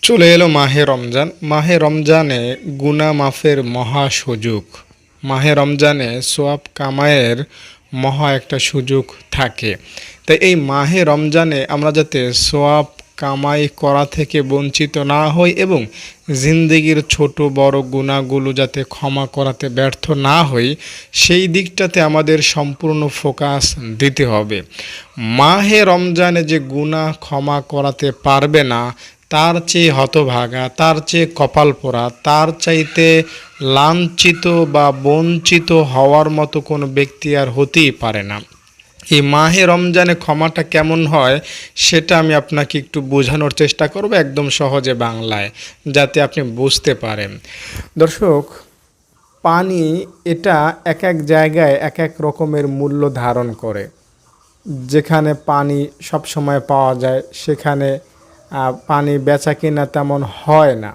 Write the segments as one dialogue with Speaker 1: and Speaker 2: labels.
Speaker 1: চলে এলো মাহে রমজান। মাহে রমজানে গুনাহ মাফের মহা সুযোগ। মাহে রমজানে সোয়াব কামায়ের মহা একটা সুযোগ থাকে। তাই এই মাহে রমজানে আমরা যাতে সোয়াব কামাই করা থেকে বঞ্চিত না হই এবং জিন্দেগির ছোট বড় গুনাহগুলো যাতে ক্ষমা করাতে ব্যর্থ না হই, সেই দিকটাতে আমাদের সম্পূর্ণ ফোকাস দিতে হবে। মাহে রমজানে যে গুনাহ ক্ষমা করাতে পারবে না, তার চেয়ে হতভাগা, তার চেয়ে কপাল পোড়া, তার চাইতে লাঞ্ছিত বা বঞ্চিত হওয়ার মতো কোনো ব্যক্তি আর হতেই পারে না। এই মাহে রমজানে ক্ষমাটা কেমন হয় সেটা আমি আপনাকে একটু বোঝানোর চেষ্টা করব একদম সহজে বাংলায়, যাতে আপনি বুঝতে পারেন। দর্শক, পানি এটা এক এক জায়গায় এক এক রকমের মূল্য ধারণ করে। যেখানে পানি সব সময় পাওয়া যায় সেখানে পানি বেচা কিনা তেমন হয় না।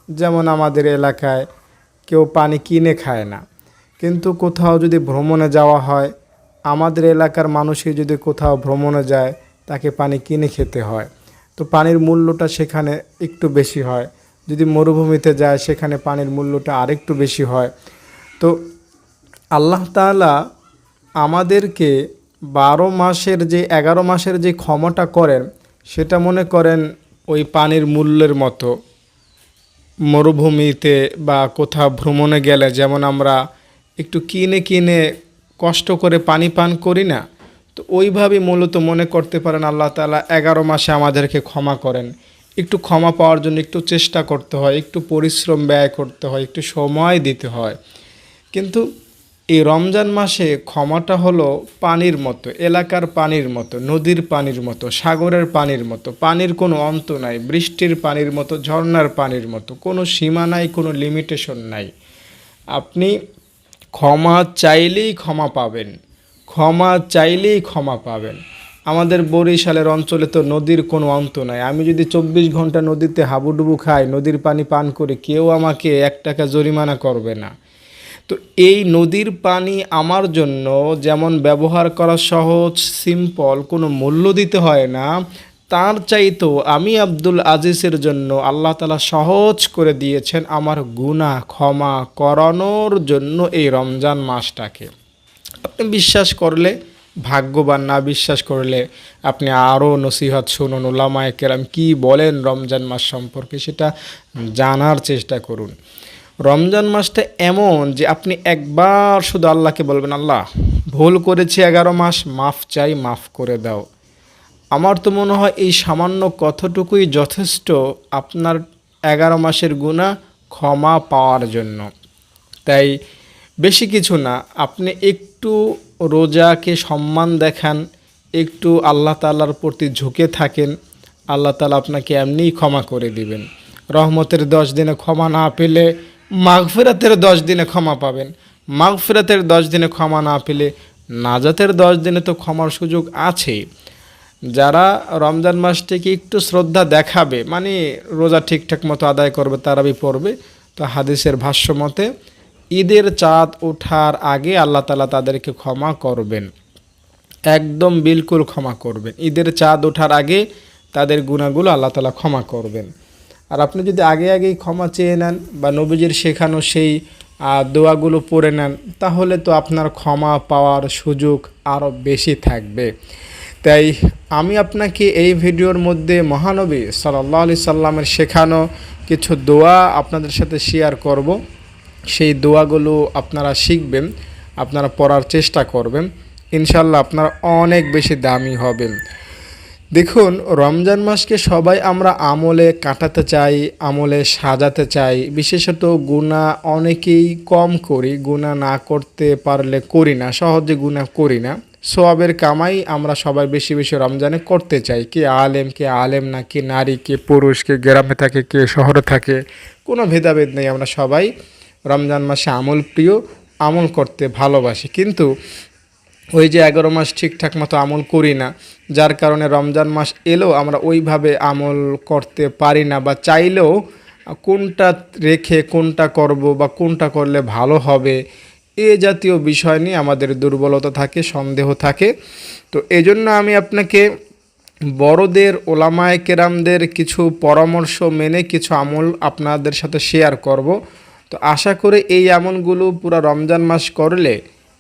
Speaker 1: যেমন আমাদের এলাকায় কেউ পানি কিনে খায় না, কিন্তু কোথাও যদি ভ্রমণে যাওয়া হয়, আমাদের এলাকার মানুষই যদি কোথাও ভ্রমণে যায় তাকে পানি কিনে খেতে হয়। তো পানির মূল্যটা সেখানে একটু বেশি হয়। যদি মরুভূমিতে যায় সেখানে পানির মূল্যটা আরেকটু বেশি হয়। তো আল্লাহ তাআলা আমাদেরকে 12 মাসের যে 11 মাসের যে ক্ষমাটা করেন, সেটা মনে করেন ওই পানির মূল্যের মতো। মরুভূমিতে বা কোথাও ভ্রমণে গেলে যেমন আমরা একটু কিনে কিনে কষ্ট করে পানি পান করি না, তো ওইভাবে মূলত মনে করতে পারেন আল্লাহ তাআলা 11 মাসে আমাদেরকে ক্ষমা করেন। একটু ক্ষমা পাওয়ার জন্য একটু চেষ্টা করতে হয়, একটু পরিশ্রম ব্যয় করতে হয়, একটু সময় দিতে হয়। কিন্তু এই রমজান মাসে ক্ষমাটা হলো পানির মতো, এলাকার পানির মতো, নদীর পানির মতো, সাগরের পানির মতো। পানির কোনো অন্ত নাই, বৃষ্টির পানির মতো, ঝর্ণার পানির মতো। কোনো সীমা নাই, কোনো লিমিটেশন নাই। আপনি ক্ষমা চাইলেই ক্ষমা পাবেন, ক্ষমা চাইলেই ক্ষমা পাবেন। আমাদের বরিশালের অঞ্চলে তো নদীর কোনো অন্ত নাই। আমি যদি 24 ঘন্টা নদীতে হাবুডুবু খাই, নদীর পানি পান করি, কেউ আমাকে 1 টাকা জরিমানা করবে না। তো এই নদীর পানি আমার জন্য যেমন ব্যবহার করা সহজ, সিম্পল, কোনো মূল্য দিতে হয় না, তার চাইতেও আমি আব্দুল আজিজের জন্য আল্লাহ তাআলা সহজ করে দিয়েছেন আমার গুনাহ ক্ষমা করানোর জন্য এই রমজান মাসটাকে। আপনি বিশ্বাস করলে ভাগ্যবান, না বিশ্বাস করলে আপনি আরও নসিহত শুনুন, উলামায়ে কেরাম কী বলেন রমজান মাস সম্পর্কে সেটা জানার চেষ্টা করুন। রমজান মাসটা এমন যে আপনি একবার শুধু আল্লাহকে বলবেন, আল্লাহ ভুল করেছি, 11 মাস মাফ চাই, মাফ করে দাও। আমার তো মনে হয় এই সামান্য কথাটুকুই যথেষ্ট আপনার 11 মাসের গুনাহ ক্ষমা পাওয়ার জন্য। তাই বেশি কিছু না, আপনি একটু রোজাকে সম্মান দেখান, একটু আল্লাহ তাআলার প্রতি ঝুঁকে থাকেন, আল্লাহ তাআলা আপনাকে এমনিই ক্ষমা করে দিবেন। রহমতের 10 দিনে ক্ষমা না পেলে মাগফিরাতের 10 দিনে ক্ষমা পাবেন। মাগফিরাতের 10 দিনে ক্ষমা না পেলে নাজাতের 10 দিনে তো ক্ষমার সুযোগ আছেই। যারা রমজান মাসটিকে একটু শ্রদ্ধা দেখাবে, মানে রোজা ঠিকঠাক মতো আদায় করবে, তারাবি পড়বে, তো হাদিসের ভাষ্য মতে ঈদের চাঁদ ওঠার আগে আল্লাহ তাআলা তাদেরকে ক্ষমা করবেন, একদম বিলকুল ক্ষমা করবেন। ঈদের চাঁদ ওঠার আগে তাদের গুনাহগুলো আল্লাহ তাআলা ক্ষমা করবেন। আর আপনি যদি আগে আগেই ক্ষমা চেয়ে নেন বা নবীজির শেখানো সেই দোয়াগুলো পড়ে নেন, তাহলে তো আপনার ক্ষমা পাওয়ার সুযোগ আরও বেশি থাকবে। তাই আমি আপনাকে এই ভিডিওর মধ্যে মহানবী সাল্লাল্লাহু আলাইহি সাল্লামের শেখানো কিছু দোয়া আপনাদের সাথে শেয়ার করব। সেই দোয়াগুলো আপনারা শিখবেন, আপনারা পড়ার চেষ্টা করবেন, ইনশাল্লাহ আপনারা অনেক বেশি দামি হবেন। দেখুন, রমজান মাসকে সবাই আমরা আমলে কাটাতে চাই, আমলে সাজাতে চাই। বিশেষত গুনাহ অনেকেই কম করি, গুনাহ না করতে পারলে করি না, সহজে গুনাহ করি না। সওয়াবের কামাই আমরা সবাই বেশি বেশি রমজানে করতে চাই। কে আলেম না, কে নারী, কে পুরুষ, কে গ্রামে থাকে, কে শহরে থাকে, কোনো ভেদাভেদ নেই। আমরা সবাই রমজান মাসে আমল প্রিয়, আমল করতে ভালোবাসি। কিন্তু ওই যে 11 মাস ঠিকঠাক মতো আমল করি না, যার কারণে রমজান মাস এলেও আমরা ওইভাবে আমল করতে পারি না, বা চাইলেও কোনটা রেখে কোনটা করব বা কোনটা করলে ভালো হবে, এ জাতীয় বিষয় নিয়ে আমাদের দুর্বলতা থাকে, সন্দেহ থাকে। তো এজন্য আমি আপনাকে বড়দের ওলামায়ে কেরামদের কিছু পরামর্শ মেনে কিছু আমল আপনাদের সাথে শেয়ার করব। তো আশা করি এই আমলগুলো পুরো রমজান মাস করলে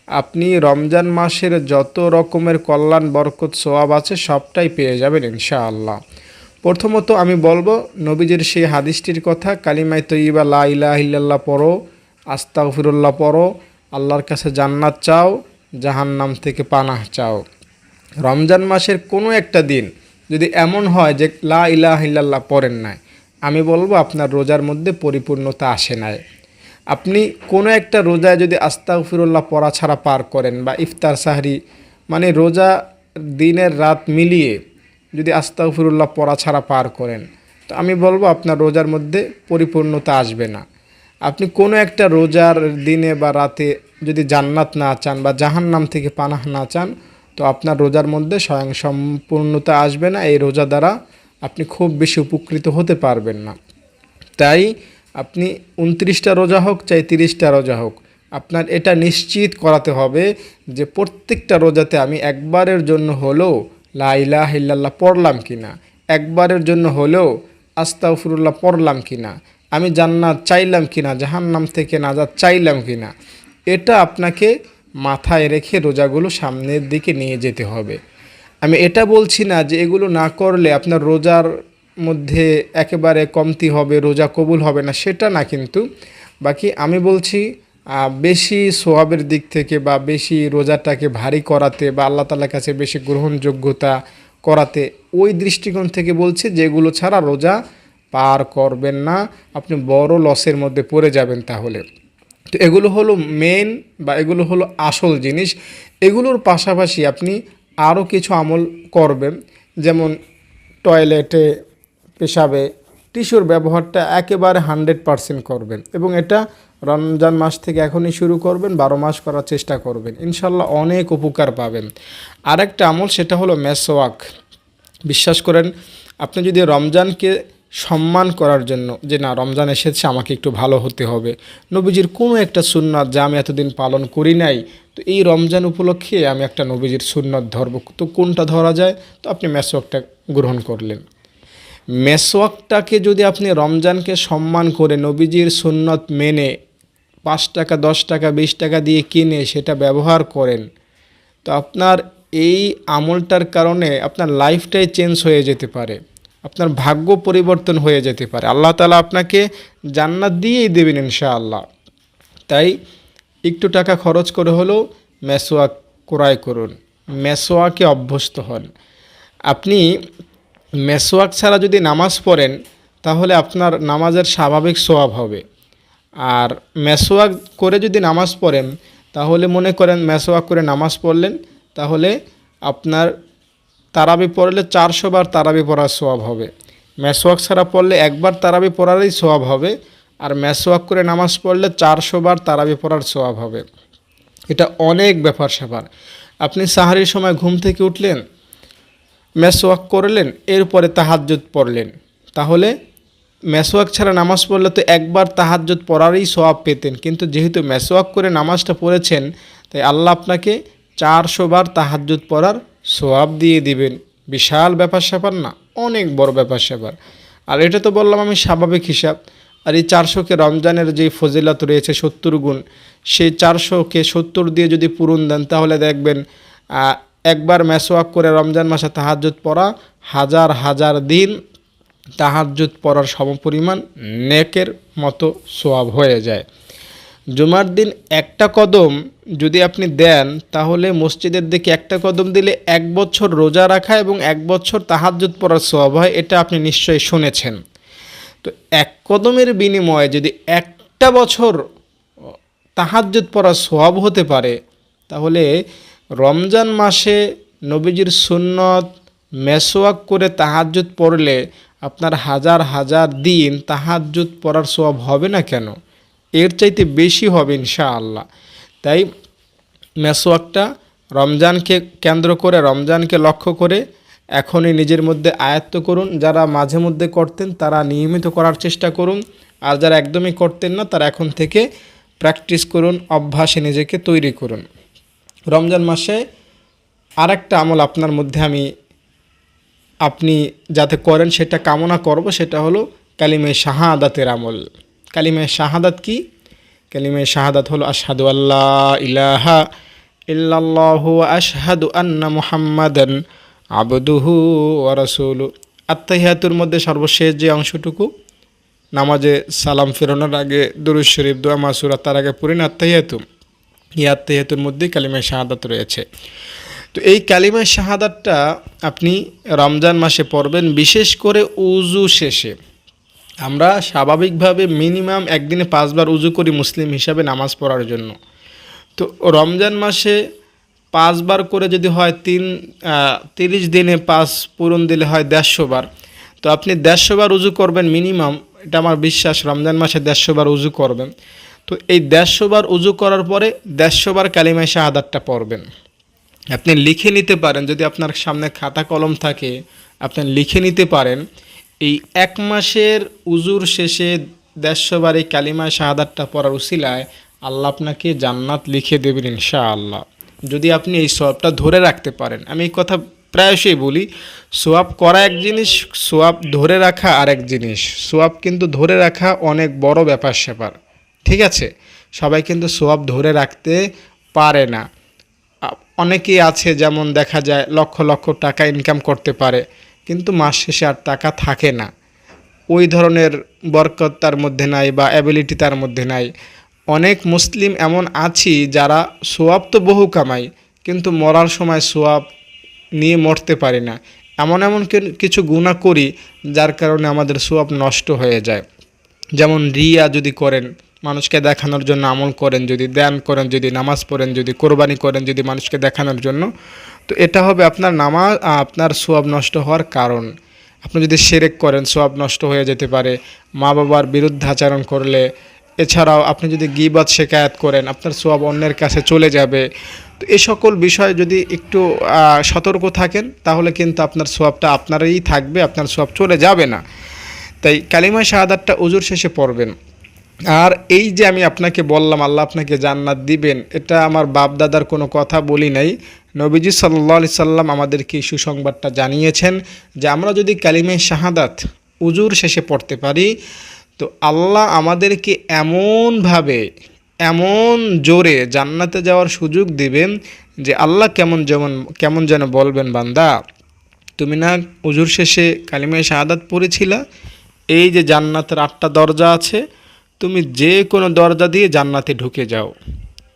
Speaker 1: আপনি রমজান মাসের যত রকমের কল্যাণ বরকত সওয়াব আছে সবটাই পেয়ে যাবেন ইনশাআল্লাহ। প্রথমত আমি বলবো নবীজির সেই হাদিসটির কথা, কালিমায়ে তয়্যিবা লা ইলাহা ইল্লাল্লাহ পড়ো, আস্তাগফিরুল্লাহ পড়ো, আল্লাহর কাছে জান্নাত চাও, জাহান্নাম থেকে পানাহ চাও। রমজান মাসের কোনো একটা দিন যদি এমন হয় যে লা ইলাহা ইল্লাল্লাহ পড়েন নাই, আমি বলবো আপনার রোজার মধ্যে পরিপূর্ণতা আসে নাই। আপনি কোনো একটা রোজায় যদি আস্তাগফিরুল্লাহ পড়া ছাড়া পার করেন বা ইফতার সাহরি মানে রোজা দিনের রাত মিলিয়ে যদি আস্তাগফিরুল্লাহ পড়া ছাড়া পার করেন, তো আমি বলবো আপনার রোজার মধ্যে পরিপূর্ণতা আসবে না। আপনি কোনো একটা রোজার দিনে বা রাতে যদি জান্নাত না চান বা জাহান্নাম থেকে পানাহ না চান, তো আপনার রোজার মধ্যে স্বয়ং সম্পূর্ণতা আসবে না। এই রোজা দ্বারা আপনি খুব বেশি উপকৃত হতে পারবেন না। তাই আপনি 29টা রোজা হোক চাই 30টা রোজা হোক, আপনার এটা নিশ্চিত করাতে হবে যে প্রত্যেকটা রোজাতে আমি একবারের জন্য হলেও লা ইলাহা ইল্লাল্লাহ পড়লাম কিনা, একবারের জন্য হলেও আস্তাগফিরুল্লাহ পড়লাম কিনা, আমি জান্নাত চাইলাম কিনা, জাহান্নাম থেকে নাজাত চাইলাম কিনা। এটা আপনাকে মাথায় রেখে রোজাগুলো সামনের দিকে নিয়ে যেতে হবে। আমি এটা বলছি না যে এগুলো না করলে আপনার রোজার মধ্যে একেবারে কমতি হবে, রোজা কবুল হবে না, সেটা না। কিন্তু বাকি আমি বলছি বেশি সোয়াবের দিক থেকে বা বেশি রোজাটাকে ভারী করাতে বা আল্লাহ তাআলার কাছে বেশি গ্রহণযোগ্যতা করাতে, ওই দৃষ্টিকোণ থেকে বলছি যেগুলো ছাড়া রোজা পার করবেন না, আপনি বড় লসের মধ্যে পড়ে যাবেন তাহলে। তো এগুলো হলো মেন বা এগুলো হলো আসল জিনিস। এগুলোর পাশাপাশি আপনি আরও কিছু আমল করবেন, যেমন টয়লেটে পেশাবে টিস্যুর ব্যবহারটা একেবারে 100% করবেন এবং এটা রমজান মাস থেকে এখনই শুরু করবেন, 12 মাস করার চেষ্টা করবেন, ইনশাল্লাহ অনেক উপকার পাবেন। আরেকটা আমল সেটা হলো মেসওয়াক। বিশ্বাস করেন, আপনি যদি রমজানকে সম্মান করার জন্য যে না রমজান এসেছে আমাকে একটু ভালো হতে হবে, নবীজির কোনো একটা সুন্নাত যা আমি এতদিন পালন করি নাই, তো এই রমজান উপলক্ষে আমি একটা নবীজির সুন্নাত ধরব, তো কোনটা ধরা যায়? তো আপনি মেসওয়াকটা গ্রহণ করলেন। মেসওয়াকটাকে যদি আপনি রমজানকে সম্মান করে নবীজির সুন্নত মেনে 5 টাকা 10 টাকা 20 টাকা দিয়ে কিনে সেটা ব্যবহার করেন, তো আপনার এই আমলটার কারণে আপনার লাইফটাই চেঞ্জ হয়ে যেতে পারে, আপনার ভাগ্য পরিবর্তন হয়ে যেতে পারে, আল্লাহ তাআলা আপনাকে জান্নাত দিয়েই দেবেন ইনশাআল্লাহ। তাই একটু টাকা খরচ করে হলেও মেসওয়াক ক্রয় করুন, মেসওয়াকে অভ্যস্ত হন। আপনি মেসওয়াক ছাড়া যদি নামাজ পড়েন তাহলে আপনার নামাজের স্বাভাবিক সওয়াব হবে। আর মেসওয়াক করে যদি নামাজ পড়েন তাহলে মনে করেন মেসওয়াক করে নামাজ পড়লেন, তাহলে আপনার তারাবি পড়লে 400 বার তারাবি পড়ার সওয়াব হবে। মেসওয়াক ছাড়া পড়লে একবার তারাবি পড়ারই সওয়াব হবে, আর মেসওয়াক করে নামাজ পড়লে 400 বার তারাবি পড়ার সওয়াব হবে। এটা অনেক ব্যাপার স্যাপার। আপনি সাহারির সময় ঘুম থেকে উঠলেন, মেসওয়াক করলেন, এরপরে তাহাজ্জুদ পড়লেন, তাহলে মেসওয়াক ছাড়া নামাজ পড়লে তো একবার তাহাজ্জুদ পড়ারই সওয়াব পেতেন, কিন্তু যেহেতু মেসওয়াক করে নামাজটা পড়েছেন তাই আল্লাহ আপনাকে 400 বার তাহাজ্জুদ পড়ার সওয়াব দিয়ে দিবেন। বিশাল ব্যাপার স্যাপার না? অনেক বড় ব্যাপার স্যাপার। আর এটা তো বললাম আমি স্বাভাবিক হিসাব। আর এই 400কে রমজানের যে ফজিলত রয়েছে 70 গুণ, সেই 400কে 70 দিয়ে যদি পূরণ দেন তাহলে দেখবেন একবার মেসওয়াক করে রমজান মাসে তাহাজ্জুদ পড়া হাজার হাজার দিন তাহাজ্জুদ পড়ার সমপরিমাণ নেকের মতো সওয়াব হয়ে যায়। জুমার দিন একটা কদম যদি আপনি দেন তাহলে মসজিদের দিকে একটা কদম দিলে 1 বছর রোজা রাখা এবং 1 বছর তাহাজ্জুদ পড়ার সওয়াব হয়, এটা আপনি নিশ্চয়ই শুনেছেন। তো এক কদমের বিনিময়ে যদি একটা বছর তাহাজ্জুদ পড়ার সওয়াব হতে পারে, তাহলে রমজান মাসে নবীজির সুন্নত মেসওয়াক করে তাহাজ্জুদ পড়লে আপনার হাজার হাজার দিন তাহাজ্জুদ পড়ার সওয়াব হবে না কেন? এর চাইতে বেশি হবে ইনশাআল্লাহ। তাই মেসওয়াকটা রমজানকে কেন্দ্র করে, রমজানকে লক্ষ্য করে এখনই নিজের মধ্যে আয়ত্ত করুন। যারা মাঝে মধ্যে করতেন তারা নিয়মিত করার চেষ্টা করুন, আর যারা একদমই করতেন না তারা এখন থেকে প্র্যাকটিস করুন, অভ্যাসে নিজেকে তৈরি করুন। রমজান মাসে আরেকটা আমল আপনার মধ্যে আমি আপনি যাতে করেন সেটা কামনা করব, সেটা হলো কালিমে শাহাদাতের আমল। কালিমে শাহাদাত কি? কালিমে শাহাদাত হলো আশহাদু আল্লাহ ইলাহা ইল্লাল্লাহু ওয়া আশহাদু আন্না মুহাম্মাদান আবদুহু ওয়া রাসূলুহু। আত্তাহিয়াতুর মধ্যে সর্বশেষ যে অংশটুকু, নামাজে সালাম ফেরানোর আগে দুরূদ শরীফ, দোয়া মাসুরা তার আগে পড়ি না আত্তাহিয়াতু, এই আত্তাহিয়াতুর মধ্যে কালিমা শাহাদাত রয়েছে। তো এই কালিমা শাহাদাতটা আপনি রমজান মাসে পড়বেন, বিশেষ করে উজু শেষে। আমরা স্বাভাবিকভাবে মিনিমাম একদিনে 5 বার উজু করি মুসলিম হিসাবে নামাজ পড়ার জন্য। তো রমজান মাসে 5 বার করে যদি হয় 30 দিনে 5 পূরণ দিলে হয় 150 বার। তো আপনি 150 বার উজু করবেন মিনিমাম, এটা আমার বিশ্বাস। রমজান মাসে 150 বার উজু করবেন। তো এই 150 বার উজু করার পরে 150 বার কালিমা শাহাদাতটা পড়বেন। আপনি লিখে নিতে পারেন, যদি আপনার সামনে খাতা কলম থাকে আপনি লিখে নিতে পারেন। এই 1 মাসের উজুর শেষে 150 বার এই কালিমা শাহাদাতটা পড়ার উসিলায় আল্লাহ আপনাকে জান্নাত লিখে দেবেন ইনশাআল্লাহ, যদি আপনি এই সওয়াবটা ধরে রাখতে পারেন। আমি এই কথা প্রায়শই বলি, সোয়াব করা এক জিনিস, সোয়াব ধরে রাখা আরেক জিনিস। সোয়াব কিন্তু ধরে রাখা অনেক বড় ব্যাপার স্যাপার, ঠিক আছে? সবাই কিন্তু সোয়াব ধরে রাখতে পারে না। অনেকেই আছে যেমন দেখা যায় লক্ষ লক্ষ টাকা ইনকাম করতে পারে, কিন্তু মাস শেষে আর টাকা থাকে না। ওই ধরনের বরকত তার মধ্যে নাই বা অ্যাবিলিটি তার মধ্যে নাই। অনেক মুসলিম এমন আছি যারা সোয়াব তো বহু কামাই, কিন্তু মরার সময় সোয়াব নিয়ে মরতে পারি না। এমন এমন কিছু গুনাহ করি যার কারণে আমাদের সোয়াব নষ্ট হয়ে যায়। যেমন রিয়া যদি করেন, মানুষকে দেখানোর জন্য আমল করেন, যদি দান করেন, যদি নামাজ পড়েন, যদি কোরবানি করেন, যদি মানুষকে দেখানোর জন্য, তো এটা হবে আপনার আপনার সোয়াব নষ্ট হওয়ার কারণ। আপনি যদি শিরক করেন সোয়াব নষ্ট হয়ে যেতে পারে। মা বাবার বিরুদ্ধে আচরণ করলে, এছাড়াও আপনি যদি গীবত শিকায়াত করেন আপনার সোয়াব অন্যের কাছে চলে যাবে। তো এই সকল বিষয়ে যদি একটু সতর্ক থাকেন তাহলে কিন্তু আপনার সোয়াবটা আপনারই থাকবে, আপনার সোয়াব চলে যাবে না। তাই কালিমা শাহাদাতটা উজুর শেষে পড়বেন। আর এই যে আমি আপনাকে বললাম আল্লাহ আপনাকে জান্নাত দিবেন, এটা আমার বাপ দাদার কোনো কথা বলি নাই। নবীজি সাল্লাল্লাহু আলাইহি সাল্লাম আমাদেরকে সুসংবাদটা জানিয়েছেন যে আমরা যদি কালিমা শাহাদাত উজুর শেষে পড়তে পারি, তো আল্লাহ আমাদেরকে এমনভাবে, এমন জোরে জান্নাতে যাওয়ার সুযোগ দিবেন যে আল্লাহ কেমন যেন বলবেন, বান্দা তুমি না উজুর শেষে কালিমা শাহাদাত পড়েছিলা, এই যে জান্নাতের 8টা দরজা আছে, তুমি যে কোনো দরজা দিয়ে জান্নাতে ঢুকে যাও,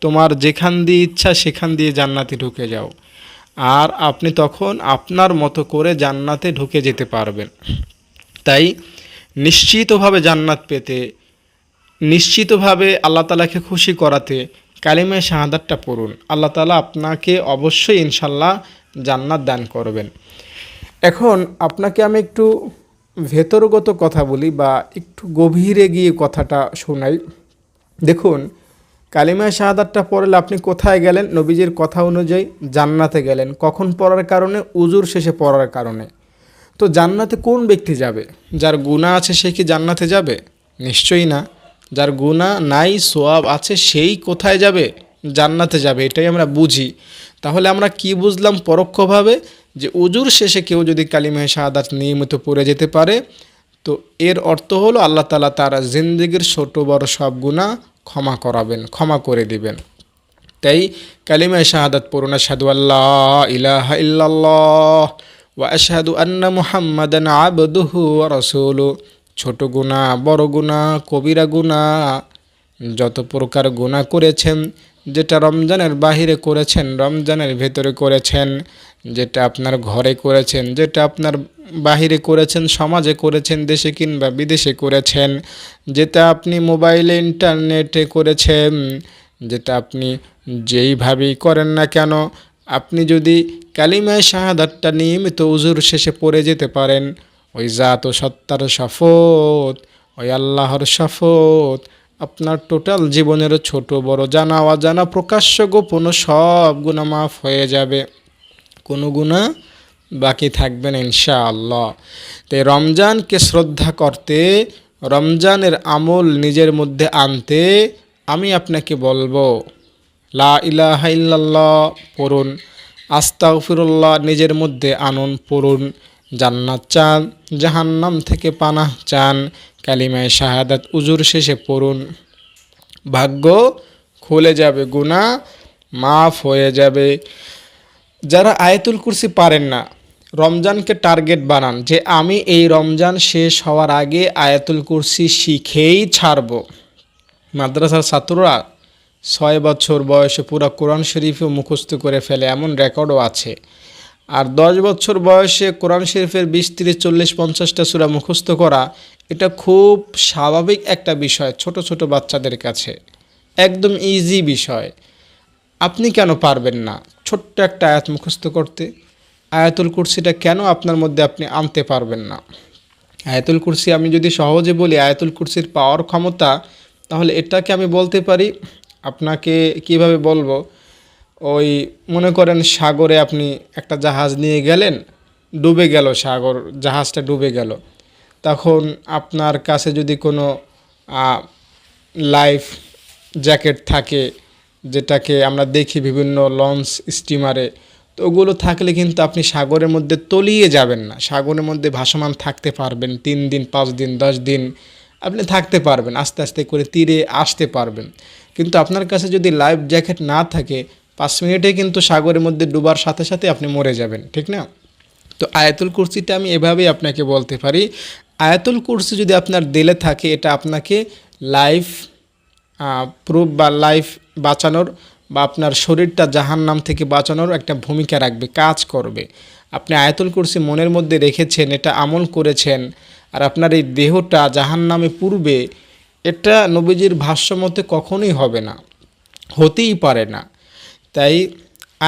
Speaker 1: তোমার যেখান দিয়ে ইচ্ছা সেখান দিয়ে জান্নাতে ঢুকে যাও। আর আপনি তখন আপনার মতো করে জান্নাতে ঢুকে যেতে পারবেন। তাই নিশ্চিতভাবে জান্নাত পেতে, নিশ্চিতভাবে আল্লাহ তাআলাকে খুশি করাতে কালিমা শাহাদাতটা পড়ুন। আল্লাহ তাআলা আপনাকে অবশ্যই ইনশাল্লাহ জান্নাত দান করবেন। এখন আপনাকে আমি একটু ভেতরগত কথা বলি বা একটু গভীরে গিয়ে কথাটা শোনাই। দেখুন, কালিমা শাহাদাতটা পড়লে আপনি কোথায় গেলেন? নবীজির কথা অনুযায়ী জান্নাতে গেলেন। কখন পড়ার কারণে? উজুর শেষে পড়ার কারণে। তো জান্নাতে কোন ব্যক্তি যাবে? যার গুনাহ আছে সে কি জান্নাতে যাবে? নিশ্চয়ই না। যার গুনাহ নাই, সোয়াব আছে, সেই কোথায় যাবে? জান্নাতে যাবে। এটাই আমরা বুঝি। তাহলে আমরা কি বুঝলাম পরোক্ষভাবে? যে উজুর শেষে কেউ যদি কালিমা শাহাদাত নিয়মিত পড়ে যেতে পারে, তো এর অর্থ হলো আল্লাহ তাআলা তার জিন্দেগির ছোট বড় সব গুনাহ ক্ষমা করাবেন, ক্ষমা করে দিবেন। তাই কালিমা শাহাদাত পড়ুন। আশহাদু আল্লাহ ইলাহা ইল্লাল্লাহ ওয়া আশহাদু আন্না মুহাম্মাদান আবদুহু ওয়া রাসূলুহু। ছোট গুনাহ, বড় গুনাহ, কবিরা গুনাহ, যত প্রকার গুনাহ করেছেন, যেটা রমজানের বাহিরে করেছেন, রমজানের ভেতরে করেছেন, যেটা আপনার ঘরে করেছেন, যেটা আপনার বাহিরে করেছেন, সমাজে করেছেন, দেশে কিংবা বিদেশে করেছেন, যেটা আপনি মোবাইলে ইন্টারনেটে করেছেন, যেটা আপনি যেইভাবেই করেন না কেন, আপনি যদি কালিমায়ে শাহাদাতটা নিয়মিত উজুর শেষে পড়ে যেতে পারেন, ওই জাত ও সত্তার শপথ, ওই আল্লাহর শপথ, আপনার টোটাল জীবনের ছোট বড়, জানা অজানা, প্রকাশ্য গোপন সব গুনাহ মাফ হয়ে যাবে, কোনো গুনাহ বাকি থাকবে না ইনশাআল্লাহ। তাই রমজানকে শ্রদ্ধা করতে, রমজানের আমল নিজের মধ্যে আনতে আমি আপনাকে বলবো, লা ইলাহা ইল্লাল্লাহ পড়ুন, আস্তাগফিরুল্লাহ নিজের মধ্যে আনুন, পড়ুন, জান্নাত চান, জাহান্নাম থেকে পানাহ চান, কালিমায়ে শাহাদাত উজুর শেষে পড়ুন, ভাগ্য খুলে যাবে, গুনাহ মাফ হয়ে যাবে। যারা আয়াতুল কুরসি পারেন না, রমজানকে টার্গেট বানান যে আমি এই রমজান শেষ হওয়ার আগে আয়াতুল কুরসি শিখেই ছাড়ব। মাদ্রাসার ছাত্ররা 6 বছর বয়সে পুরা কোরআন শরীফও মুখস্থ করে ফেলে, এমন রেকর্ডও আছে। আর 10 বছর বয়সে কোরআন শরীফের 20, 30, 40, 50টা সূরা মুখস্থ করা, এটা খুব স্বাভাবিক একটা বিষয় ছোট ছোট বাচ্চাদের কাছে, একদম ইজি বিষয়। আপনি কেন পারবেন না ছোট্ট একটা আয়াত মুখস্থ করতে? আয়াতুল কুরসিটা কেন আপনার মধ্যে আপনি আনতে পারবেন না? আয়াতুল কুরসি আমি যদি সহজে বলি আয়াতুল কুরসির পাওয়ার ক্ষমতা, তাহলে এটাকে আমি বলতে পারি, আপনাকে কিভাবে বলবো, ওই মনে করেন সাগরে আপনি একটা জাহাজ নিয়ে গেলেন, ডুবে গেল সাগর, জাহাজটা ডুবে গেল। তখন আপনার কাছে যদি কোনো লাইফ জ্যাকেট থাকে, যেটাকে আমরা দেখি বিভিন্ন লঞ্চ স্টিমারে, তো ওগুলো থাকলে কিন্তু আপনি সাগরের মধ্যে তলিয়ে যাবেন না, সাগরের মধ্যে ভাসমান থাকতে পারবেন 3 দিন, 5 দিন, 10 দিন আপনি থাকতে পারবেন, আস্তে আস্তে করে তীরে আসতে পারবেন। কিন্তু আপনার কাছে যদি লাইফ জ্যাকেট না থাকে, 5 মিনিটে কিন্তু সাগরের মধ্যে ডুবার সাথে সাথে আপনি মরে যাবেন, ঠিক না? তো আয়াতুল কুরসিটা আমি এভাবেই আপনাকে বলতে পারি, আয়াতুল কুরসি যদি আপনার দিলে থাকে, এটা আপনাকে লাইফ প্রুফ বা লাইফ বাঁচানোর বা আপনার শরীরটা জাহান্নাম থেকে বাঁচানোর একটা ভূমিকা রাখবে, কাজ করবে। আপনি আয়াতুল কুরসি মনের মধ্যে রেখেছেন, এটা আমল করেছেন, আর আপনার এই দেহটা জাহান্নামে পূর্বে, এটা নবীজির ভাষ্যমতে কখনোই হবে না, হতেই পারে না। তাই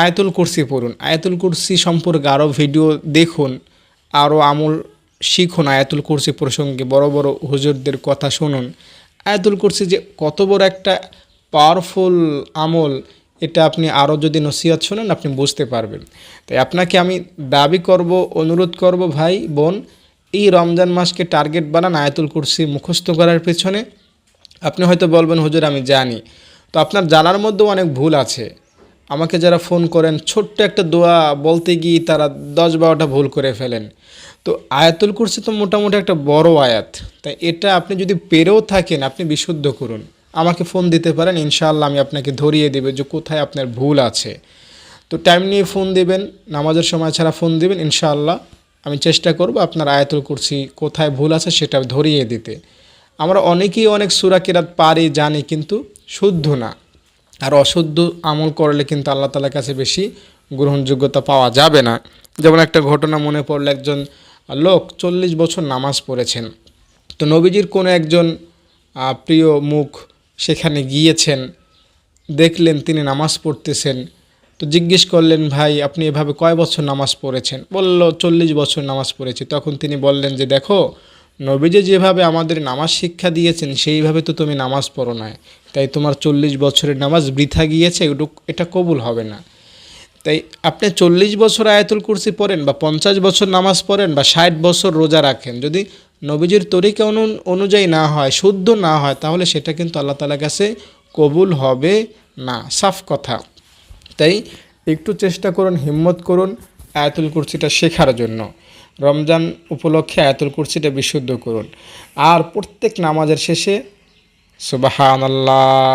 Speaker 1: আয়াতুল কুরসি পড়ুন, আয়াতুল কুরসি সম্পর্কে আরও ভিডিও দেখুন, আরও আমল শিখুন আয়াতুল কুরসি প্রসঙ্গে, বড় বড় হুজুরদের কথা শুনুন। আয়াতুল কুরসি যে কত বড় একটা পাওয়ারফুল আমল, এটা আপনি আরও যদি নসিহত শোনেন আপনি বুঝতে পারবেন। তাই আপনাকে আমি দাবি করব, অনুরোধ করব, ভাই বোন, এই রমজান মাসকে টার্গেট বানান আয়াতুল কুরসি মুখস্থ করার পেছনে। আপনি হয়তো বলবেন হুজুর আমি জানি, তো আপনার জানার মধ্যেও অনেক ভুল আছে। আমাকে যারা ফোন করেন ছোট্ট একটা দোয়া বলতে গিয়ে তারা 10-12টা ভুল করে ফেলেন। তো আয়াতুল কুরসি তো মোটামুটি একটা বড় আয়াত, তাই এটা আপনি যদি পেরেও থাকেন আপনি বিশুদ্ধ করুন, আমাকে ফোন দিতে পারেন, ইনশাআল্লাহ আমি আপনাকে ধরিয়ে দেব যে কোথায় আপনার ভুল আছে। তো টাইম নিয়ে ফোন দিবেন, নামাজের সময় ছাড়া ফোন দিবেন, ইনশাআল্লাহ আমি চেষ্টা করব আপনার আয়াতুল কুরসি কোথায় ভুল আছে সেটা ধরিয়ে দিতে। আমরা অনেকেই অনেক সূরা কিরাত পারি জানি, কিন্তু শুদ্ধ না। আর অশুদ্ধ আমল করলে কিন্তু আল্লাহ তাআলার কাছে বেশি গ্রহণযোগ্যতা পাওয়া যাবে না। যেমন একটা ঘটনা মনে পড়ল, একজন লোক 40 বছর নামাজ পড়েছেন। তো নবীজির কোনো একজন প্রিয় মুখ সেখানে গিয়েছেন, দেখলেন তিনি নামাজ পড়তেছেন। তো জিজ্ঞেস করলেন, ভাই আপনি এভাবে কয় বছর নামাজ পড়েছেন? বলল 40 বছর নামাজ পড়েছি। তখন তিনি বললেন যে দেখো, নবীজি যেভাবে আমাদের নামাজ শিক্ষা দিয়েছেন সেইভাবে তো তুমি নামাজ পড়ো না, তাই তোমার 40 বছরের নামাজ বৃথা গিয়েছে, এটা কবুল হবে না। তাই আপনি 40 বছর আয়াতুল কুরসি পড়েন বা 50 বছর নামাজ পড়েন বা 60 বছর রোজা রাখেন, যদি নবীজির তরিকা অনুযায়ী না হয়, শুদ্ধ না হয়, তাহলে সেটা কিন্তু আল্লাহ তাআলার কাছে কবুল হবে না, সাফ কথা। তাই একটু চেষ্টা করুন, হিম্মত করুন আয়াতুল কুরসিটা শেখার জন্য। রমজান উপলক্ষে আয়াতুল কুরসিটা বিশুদ্ধ করুন। আর প্রত্যেক নামাজের শেষে সুবহানাল্লাহ,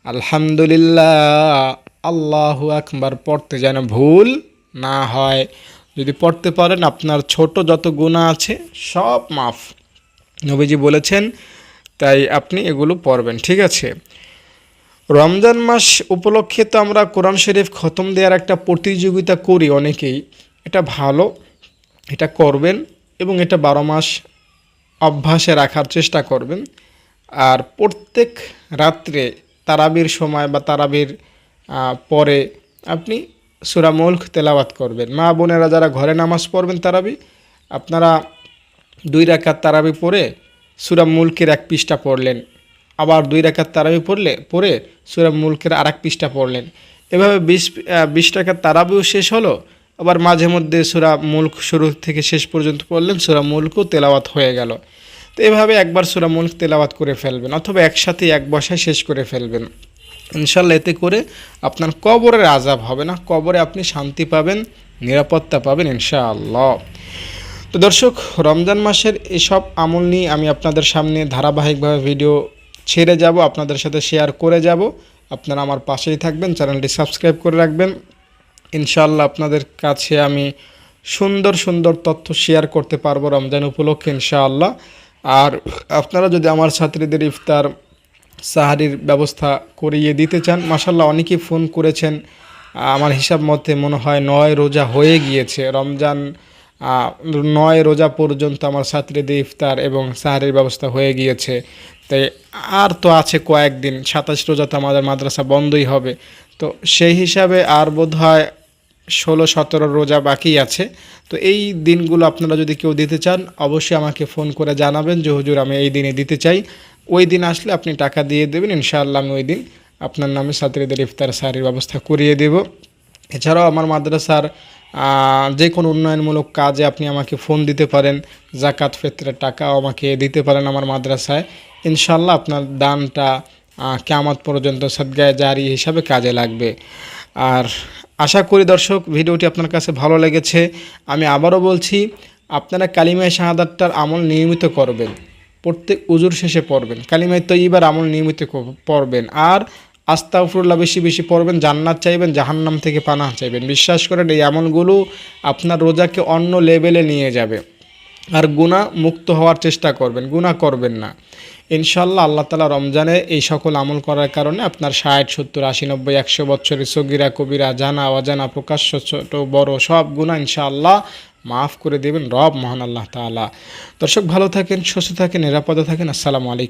Speaker 1: আলহামদুলিল্লাহ, আল্লাহু আকবার পড়তে যেন ভুল না হয়। যদি পড়তে পারেন আপনার ছোট যত গুনাহ আছে সব মাফ, নবীজি বলেছেন। তাই আপনি এগুলো পড়বেন, ঠিক আছে? রমজান মাস উপলক্ষে তো আমরা কোরআন শরীফ খতম দেওয়ার একটা প্রতিযোগিতা করি অনেকেই, এটা ভালো, এটা করবেন এবং এটা 12 মাস অভ্যাসে রাখার চেষ্টা করবেন। আর প্রত্যেক রাত্রে তারাবির সময় বা তারাবির পরে আপনি সূরা মুলক তেলাওয়াত করবেন। মা বোনেরা যারা ঘরে নামাজ পড়বেন তারাবি, আপনারা 2 রাকাত তারাবি পড়ে সূরা মুলকের 1 পৃষ্ঠা পড়লেন, আবার 2 রাকাত তারাবি পড়ে সূরা মুলকের আরেক পৃষ্ঠা পড়লেন। এভাবে 20 রাকাত তারাবিও শেষ হলো, আবার মাঝে মধ্যে সূরা মুলক শুরু থেকে শেষ পর্যন্ত পড়লেন, সূরা মুলকও তেলাওয়াত হয়ে গেল। তো এভাবে একবার সূরা মুলক তেলাওয়াত করে ফেলবেন, অথবা একসাথে এক বসায় শেষ করে ফেলবেন। ইনশাআল্লাহ এতে করে আপনার কবরের আযাব হবে না, কবরে আপনি শান্তি পাবেন, নিরাপত্তা পাবেন ইনশাআল্লাহ। তো দর্শক, রমজান মাসের এসব আমল নিয়ে আমি আপনাদের সামনে ধারাবাহিকভাবে ভিডিও ছেড়ে যাব, আপনাদের সাথে শেয়ার করে যাব। আপনারা আমার পাশেই থাকবেন, চ্যানেলটি সাবস্ক্রাইব করে রাখবেন। ইনশাআল্লাহ আপনাদের কাছে আমি সুন্দর সুন্দর তথ্য শেয়ার করতে পারবো রমজান উপলক্ষে ইনশাআল্লাহ। আর আপনারা যদি আমার ছাত্রীদের ইফতার সাহারির ব্যবস্থা করিয়ে দিতে চান, মাশাআল্লাহ অনেকেই ফোন করেছেন। আমার হিসাব মতে মনে হয় 9 রোজা হয়ে গিয়েছে, রমজান 9 রোজা পর্যন্ত আমার ছাত্রীদের ইফতার এবং সাহারির ব্যবস্থা হয়ে গিয়েছে। তাই আর তো আছে কয়েকদিন, 27 রোজা তো আমাদের মাদ্রাসা বন্ধই হবে। তো সেই হিসাবে আর বোধ হয় 16-17 রোজা বাকি আছে। তো এই দিনগুলো আপনারা যদি কেউ দিতে চান, অবশ্যই আমাকে ফোন করে জানাবেন যে হুজুর আমি এই দিনে দিতে চাই। ওই দিন আসলে আপনি টাকা দিয়ে দেবেন, ইনশাআল্লাহ আমি ওই দিন আপনার নামে ছাত্রীদের ইফতার সাহারির ব্যবস্থা করিয়ে দেব। এছাড়াও আমার মাদ্রাসার যে কোনো উন্নয়নমূলক কাজে আপনি আমাকে ফোন দিতে পারেন, জাকাত ফিতরের টাকাও আমাকে দিতে পারেন আমার মাদ্রাসায়। ইনশাআল্লাহ আপনার দানটা কিয়ামত পর্যন্ত সদকায়ে জারি হিসাবে কাজে লাগবে। আর আশা করি দর্শক ভিডিওটি আপনার কাছে ভালো লেগেছে। আমি আবারও বলছি, আপনারা কালিমায়ে শাহাদাতটার আমল নিয়মিত করবেন, প্রত্যেক উজুর শেষে পড়বেন। কালিমায়ে তয়্যিবার আমল নিয়মিত পড়বেন। আর আস্তাগফিরুল্লাহ বেশি বেশি পড়বেন, জান্নাত চাইবেন, জাহান্নাম থেকে পানাহ চাইবেন। বিশ্বাস করেন এই আমলগুলো আপনার রোজাকে অন্য লেভেলে নিয়ে যাবে। আর গুনাহ মুক্ত হওয়ার চেষ্টা করবেন, গুনাহ করবেন না ইনশাআল্লাহ। আল্লাহ তাআলা রমজানে এই সকল আমল করার কারণে আপনার 60, 70, 80, 90, 100 বছরের সগীরা কবিরা, জানা অজানা, প্রকাশ্য ছোট বড় সব গুনাহ ইনশাআল্লাহ মাফ করে দেবেন রব মহান আল্লাহ তাআলা। দর্শক ভালো থাকেন, সুস্থ থাকেন, নিরাপদে থাকেন। আসসালামু আলাইকুম।